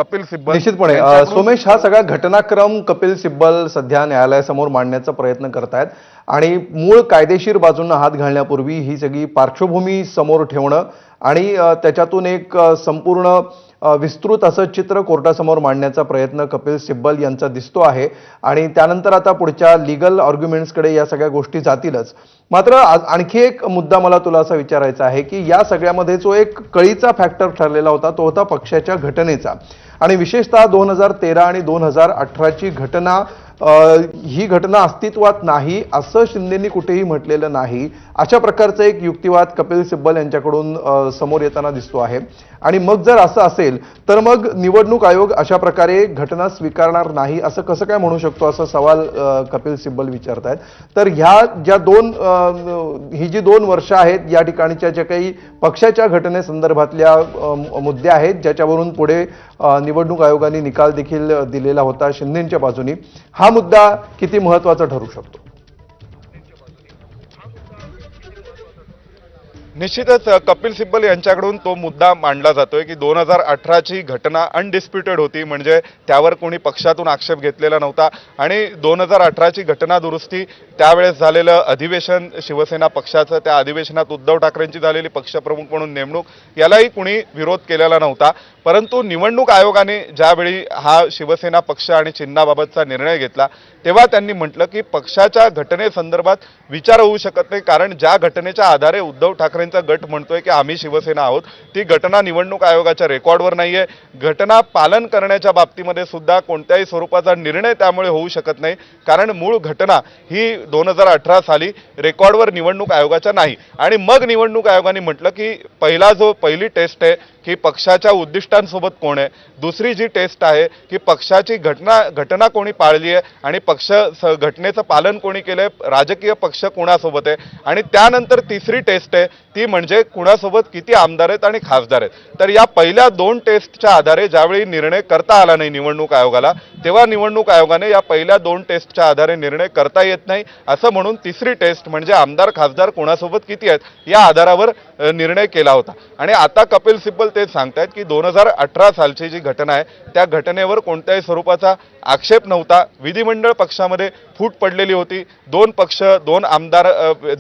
कपिल सिब्बल निश्चितपणे सोमेश, हा सगळा घटनाक्रम कपिल सिब्बल सध्या न्यायालयासमोर मांडण्याचा प्रयत्न करतायत आणि मूळ कायदेशीर बाजूंना हात घालण्यापूर्वी ही सगळी पार्श्वभूमी समोर ठेवणं आणि त्याच्यातून एक संपूर्ण विस्तृत असं चित्र कोर्टासमोर मांडण्याचा प्रयत्न कपिल सिब्बल यांचा दिसतो आहे आणि त्यानंतर आता पुढच्या लीगल आर्ग्युमेंट्सकडे या सगळ्या गोष्टी जातीलच. मात्र आणखी एक मुद्दा मला तुला असा विचारायचा आहे की या सगळ्यामध्ये जो एक कळीचा फॅक्टर ठरलेला होता तो होता पक्षाच्या घटनेचा आणि विशेषतः 2013 आणि 2018ची घटना, ही घटना अस्तित्वात नाही असं शिंदेंनी कुठेही म्हटलेलं नाही. अशा प्रकारचा एक युक्तिवाद कपिल सिब्बल यांच्याकडून समोर येताना दिसतो आहे आणि मग जर असं असेल तर मग निवडणूक आयोग अशा प्रकारे घटना स्वीकारणार नाही असं कसं काय म्हणू शकतो, असा सवाल कपिल सिब्बल विचारतायत. तर ह्या ज्या ही जी 2 वर्ष आहेत या ठिकाणच्या ज्या काही पक्षाच्या घटनेसंदर्भातल्या मुद्दे आहेत ज्याच्यावरून पुढे निवडणूक आयोगाने निकाल देखील दिलेला होता शिंदेंच्या बाजूनी, हा मुद्दा किती महत्त्वाचा ठरू शकतो? निश्चितच कपिल सिब्बल यांच्याकडून तो मुद्दा मांडला जातोय की 2018ची घटना अनडिस्प्युटेड होती, म्हणजे त्यावर कोणी पक्षातून आक्षेप घेतलेला नव्हता आणि 2018ची घटना दुरुस्ती, त्यावेळेस झालेलं अधिवेशन शिवसेना पक्षाचं, त्या अधिवेशनात उद्धव ठाकरेंची झालेली पक्षप्रमुख म्हणून नेमणूक, यालाही कुणी विरोध केलेला नव्हता. परंतु निवडणूक आयोगाने ज्यावेळी हा शिवसेना पक्ष आणि चिन्हाबाबतचा निर्णय घेतला तेव्हा त्यांनी म्हटलं की पक्षाच्या घटनेसंदर्भात विचार होऊ शकत नाही, कारण ज्या घटनेच्या आधारे उद्धव ठाकरेंचा गट म्हणतोय की आम्ही शिवसेना आहोत ती घटना निवडणूक आयोगाच्या रेकॉर्डवर नाहीये. घटना पालन करण्याच्या बाबतीमध्ये सुद्धा कोणत्याही स्वरूपाचा निर्णय त्यामुळे होऊ शकत नाही, कारण मूळ घटना ही 2018 साली रेकॉर्डवर निवडणूक आयोगाच्या नाही. आणि मग निवडणूक आयोगाने म्हटलं की पहिली टेस्ट आहे की पक्षाच्या उद्दिष्टांसोबत कोण आहे, दुसरी जी टेस्ट आहे की पक्षाची घटना कोणी पाळली आहे आणि घटनेचं पालन कोणी केलंय, राजकीय पक्ष कोणासोबत आहे, आणि त्यानंतर तिसरी टेस्ट आहे ती म्हणजे कुणासोबत किती आमदार आहेत आणि खासदार आहेत. तर या पहिल्या 2 टेस्टच्या आधारे ज्यावेळी निर्णय करता आला नाही निवडणूक आयोगाला, तेव्हा निवडणूक आयोगाने या पहिल्या 2 टेस्टच्या आधारे निर्णय करता येत नाही असं म्हणून तिसरी टेस्ट म्हणजे आमदार खासदार कोणासोबत किती आहेत या आधारावर निर्णय केला होता. आणि आता कपिल सिब्बल तेच सांगतायत की 2018 सालची जी घटना आहे त्या घटनेवर कोणत्याही स्वरूपाचा आक्षेप नव्हता. विधिमंडळ पक्षामध्ये फूट पडलेली होती, 2 पक्ष, 2 आमदार,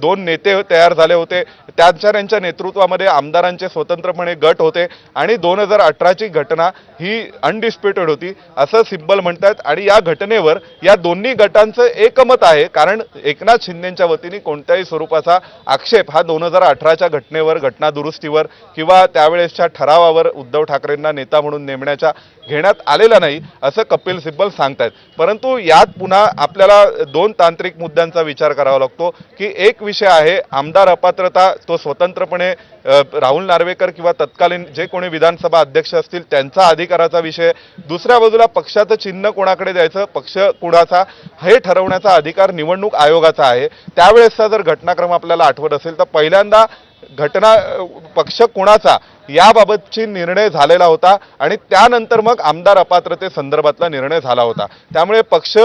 2 नेते तयार झाले होते, त्यांच्या नेतृत्वामध्ये आमदारांचे स्वतंत्रपणे गट होते आणि 2018ची घटना ही अनडिस्प्युटेड होती असं सिब्बल म्हणतात. आणि या घटनेवर या दोन्ही गटांचं एकमत आहे, कारण एकनाथ शिंदेच्या वतीने कोणत्याही स्वरूपाचा आक्षेप हा 2018च्या घटनेवर, घटना दुरुस्तीवर किंवा त्यावेळेसच्या ठरावावर उद्धव ठाकरेंना नेता म्हणून नेमण्याच्या घेण्यात आलेला नाही असं कपिल सिब्बल सांगतायत. परंतु यात पुन्हा आपल्याला 2 तांत्रिक मुद्द्यांचा विचार करावा लागतो की एक विषय आहे आमदार अपात्रता, तो स्वतंत्रपणे राहुल नार्वेकर किंवा तत्कालीन जे कोणी विधानसभा अध्यक्ष असतील त्यांचा अधिकाराचा विषय, दुसऱ्या बाजूला पक्षाचं चिन्ह कोणाकडे द्यायचं, पक्ष कुणाचा, हे ठरवण्याचा अधिकार निवडणूक आयोगाचा आहे. त्यावेळेसचा जर घटनाक्रम आपल्याला आठवत असेल तर पहिल्यांदा पक्ष कोणाचा याबाबतची निर्णय झालेला होता आणि त्यानंतर मग आमदार अपात्रते संदर्भातला निर्णय झाला होता. त्यामुळे पक्ष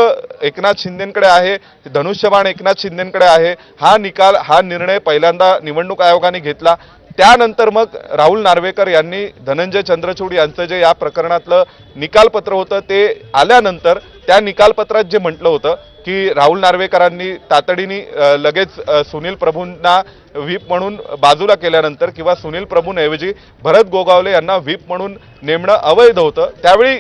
एकनाथ शिंदेंकडे आहे, धनुष्यबाण एकनाथ शिंदेंकडे आहे. हा निर्णय पहिल्यांदा निवडणूक आयोगाने घेतला. त्यानंतर मग राहुल नार्वेकर यांनी धनंजय चंद्रचूड यांचं जे या प्रकरणातलं निकालपत्र होतं ते आल्यानंतर त्या निकालपत्रात जे म्हटलं होतं की राहुल नार्वेकरांनी तातडीने लगेच सुनील प्रभूंना व्हीप म्हणून बाजूला केल्यानंतर किंवा सुनील प्रभूंऐवजी भरत गोगावले यांना व्हीप म्हणून नेमणं अवैध होतं. त्यावेळी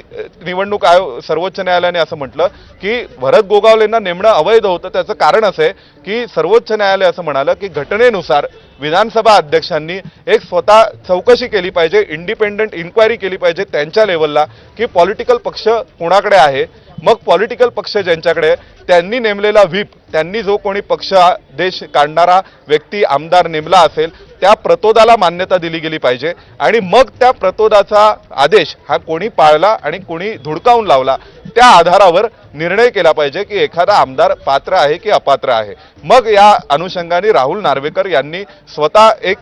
निवडणूक आयोग, सर्वोच्च न्यायालयाने असं म्हटलं की भरत गोगावलेंना नेमणं अवैध होतं. त्याचं कारण असं आहे की सर्वोच्च न्यायालय असं म्हणालं की घटनेनुसार विधानसभा अध्यक्षांनी एक स्वतः चौकशी केली पाहिजे, इंडिपेंडंट इन्क्वायरी केली पाहिजे त्यांच्या लेवलला की पॉलिटिकल पक्ष कोणाकडे आहे. मग पॉलिटिकल पक्ष ज्यांच्याकडे त्यांनी नेमलेला व्हीप, त्यांनी जो कोणी पक्ष देश काढणारा व्यक्ती आमदार नेमला असेल त्या प्रतोदाला मान्यता दिली गेली पाहिजे आणि मग त्या प्रतोदाचा आदेश हा कोणी पाळला आणि कोणी धुडकावून लावला त्या आधारावर निर्णय केला पाहिजे की एखादा आमदार पात्र आहे की अपात्र आहे. मग या अनुषंगाने राहुल नार्वेकर यांनी स्वतः एक